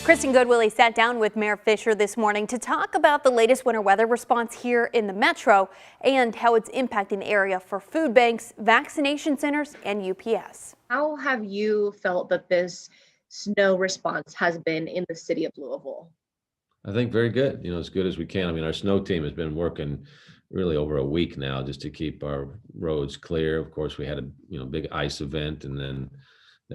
Kristen Goodwillie sat down with Mayor Fischer this morning to talk about the latest winter weather response here in the metro and how it's impacting the area for food banks, vaccination centers, and UPS. How have you felt that this snow response has been in the city of Louisville? I think very good, as good as we can. I mean, our snow team has been working really over a week now just to keep our roads clear. Of course, we had a big ice event, and then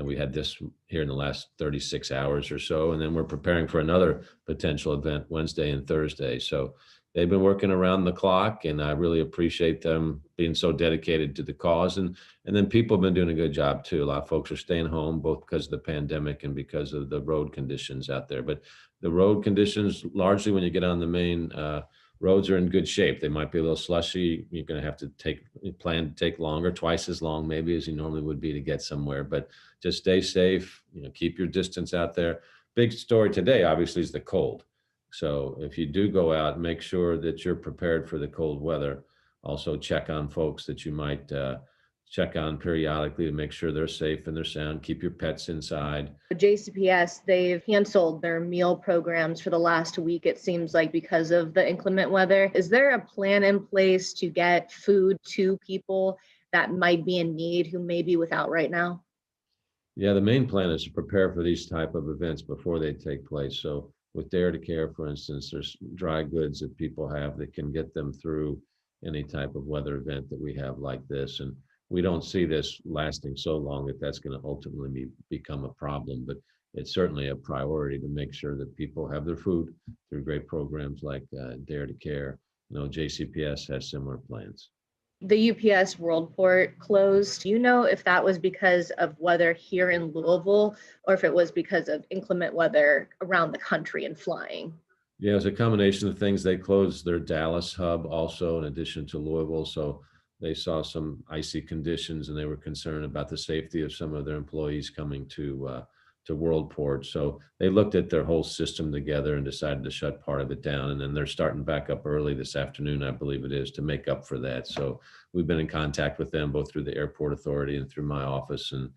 we had this here in the last 36 hours or so, and then we're preparing for another potential event Wednesday and Thursday. So they've been working around the clock, and I really appreciate them being so dedicated to the cause. And then people have been doing a good job too. A lot of folks are staying home, both because of the pandemic and because of the road conditions out there. But the road conditions, largely when you get on the main roads, are in good shape. They might be a little slushy. You're going to have to plan to take longer, twice as long maybe as you normally would be to get somewhere. But just stay safe. Keep your distance out there. Big story today, obviously, is the cold. So if you do go out, make sure that you're prepared for the cold weather. Also check on folks that you might check on periodically to make sure they're safe and they're sound. Keep your pets inside. JCPS, they've canceled their meal programs for the last week, it seems like, because of the inclement weather. Is there a plan in place to get food to people that might be in need who may be without right now? Yeah, the main plan is to prepare for these type of events before they take place. So with Dare to Care, for instance, there's dry goods that people have that can get them through any type of weather event that we have like this. And we don't see this lasting so long that that's going to ultimately become a problem, but it's certainly a priority to make sure that people have their food through great programs like Dare to Care. JCPS has similar plans. The UPS Worldport closed. Do you know if that was because of weather here in Louisville or if it was because of inclement weather around the country and flying? Yeah, it was a combination of things. They closed their Dallas hub also in addition to Louisville. So they saw some icy conditions and they were concerned about the safety of some of their employees coming to Worldport. So they looked at their whole system together and decided to shut part of it down. And then they're starting back up early this afternoon, I believe it is, to make up for that. So we've been in contact with them both through the airport authority and through my office. And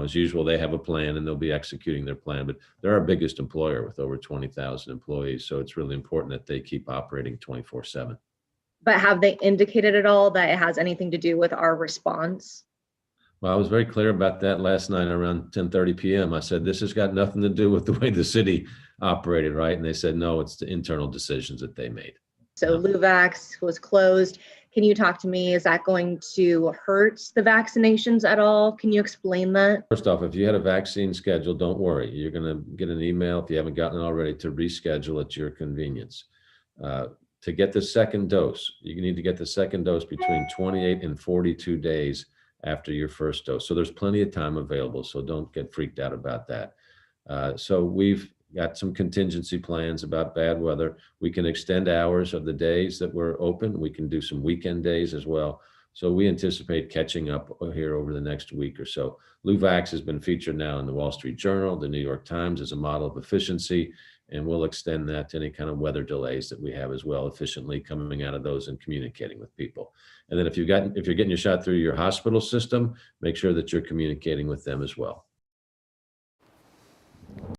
as usual, they have a plan and they'll be executing their plan. But they're our biggest employer with over 20,000 employees. So it's really important that they keep operating 24/7. But have they indicated at all that it has anything to do with our response? Well, I was very clear about that last night around 10:30 p.m. I said, this has got nothing to do with the way the city operated, right? And they said, no, it's the internal decisions that they made. So Louvax was closed. Can you talk to me? Is that going to hurt the vaccinations at all? Can you explain that? First off, if you had a vaccine scheduled, don't worry. You're going to get an email if you haven't gotten it already to reschedule at your convenience. To get the second dose, you need to get the second dose between 28 and 42 days after your first dose. So there's plenty of time available. So don't get freaked out about that. So we've got some contingency plans about bad weather. We can extend hours of the days that we're open. We can do some weekend days as well. So we anticipate catching up here over the next week or so. Louvax has been featured now in the Wall Street Journal, the New York Times as a model of efficiency, and we'll extend that to any kind of weather delays that we have as well, efficiently coming out of those and communicating with people. And then if you're getting your shot through your hospital system, make sure that you're communicating with them as well.